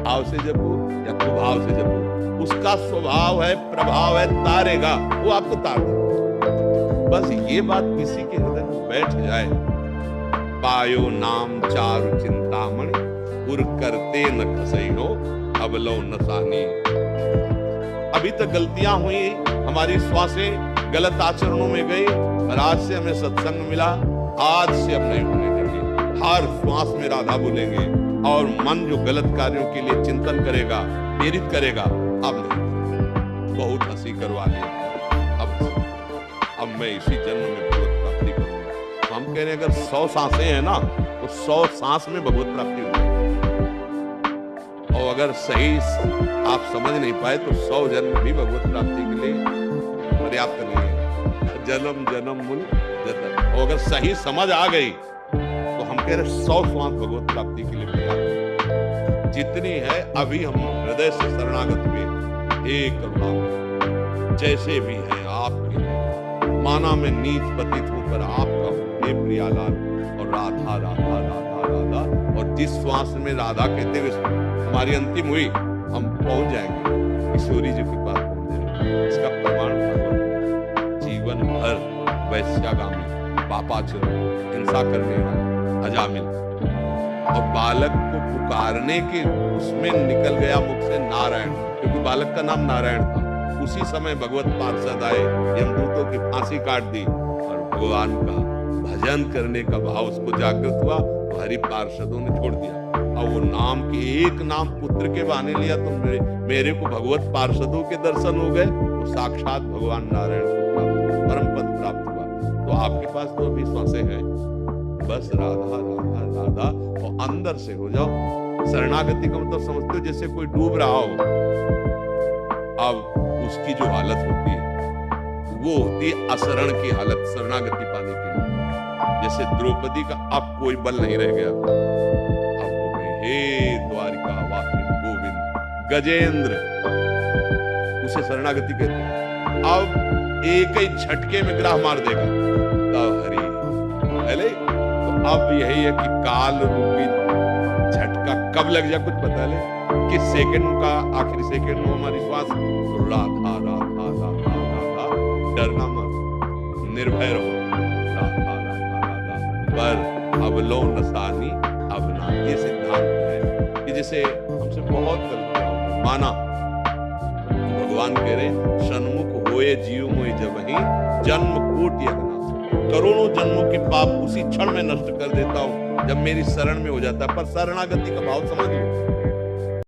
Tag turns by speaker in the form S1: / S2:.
S1: भाव से जपो या कुभाव से जपो, उसका स्वभाव है, प्रभाव है, तारेगा, वो आपको तार देगा। बस ये बात किसी के हृदय में बैठ जाए, पायो नाम चारु चिंतामणि, उर करते न खसई हो, अबलो न सानी। अभी तक गलतियां हुई, हमारी श्वासें गलत आचरणों में गई, और आज से हमें सत्संग मिला, आज से अब नहीं होने देंगे। हर श्वास में राधा बोलेंगे, और मन जो गलत कार्यों के लिए चिंतन करेगा, प्रेरित करेगा, अब नहीं। बहुत हंसी करवा ली, अब मैं इसी जन्म में भगवत प्राप्ति करूंगा। तो हम कह रहे हैं अगर 100 सांसें हैं ना, तो 100 सांस में भगवत प्राप्ति होगी। और अगर सही आप समझ नहीं पाए तो 100 जन्म भी भगवत प्राप्ति के लिए पर्याप्त नहीं है। जन्म जन्म मूल जतन। और अगर सही समझ आ गई तो हम कह रहे 100 श्वास भगवत प्राप्ति के लिए पर्याप्त है। जितनी है अभी हम हृदय से शरणागत हुए, हे करुणा, जैसे भी है आपके, माना में नीच पतित हूं पर आपका हूं, हे प्रियालाल। और राधा राधा राधा राधा, और जिस श्वास में राधा कहते हुए हमारी अंतिम हुई, हम पहुंच जाएंगे, किशोरी जी के पास पहुंच जाएंगे। इसका प्रमाण भगवत ने जीवन भर वैश्यागामी, पापाचुर, हिंसा करने वाला, अजामिल, और बालक को पुकारने के उसमें निकल गया मुख से नारायण, क्योंकि बालक का नाम नारायण था। उसी समय भगवत पार्षद आए, यमदूतों की फांसी काट दी, और भगवान का भजन करने का भाव उसको जागृत हुआ, तो हरि पार्षदों ने छोड़ दिया। और वो नाम के एक नाम पुत्र के बहाने लिया, तो मेरे को भगवत पार्षदों के दर्शन हो गए, तो साक्षात भगवान नारायण को परम पद प्राप्त हुआ। तो आपके पास तो अभी श्वासें हैं, बस राधा राधा राधा, और अंदर से हो जाओ। शरणागति का मतलब समझते हो जैसे कोई डूब रहा हो, अब उसकी जो हालत होती है वो होती है अशरण की हालत, शरणागति पाने के लिए। जैसे द्रौपदी का अब कोई बल नहीं रह गया, अब हो गए हे द्वारिका वासी गोविंद गजेंद्र, उसे शरणागति कहते हैं। अब एक ही झटके में ग्राह मार देगा, तब हरि पहले। तो अब यही है कि काल रूपी झटका कब लग जाए कुछ पता ले, किस सेकंड का आखिरी सेकंड हो हमारी श्वास। तो राधा राधा राधा राधा, डरना मत, निर्भय रहो, राधा राधा राधा, पर अबलो नसानी अबना। ये सिद्धांत है कि जैसे हमसे बहुत गलतियां माना, भगवान कह रहे सन्मुख होए जीव मोहि जबहि, जन्म कोटि अगनाश। करोड़ों जन्मों के पाप उसी क्षण में नष्ट कर देता हूं जब मेरी शरण में हो जाता है। पर शरणागति का भाव समझ लो,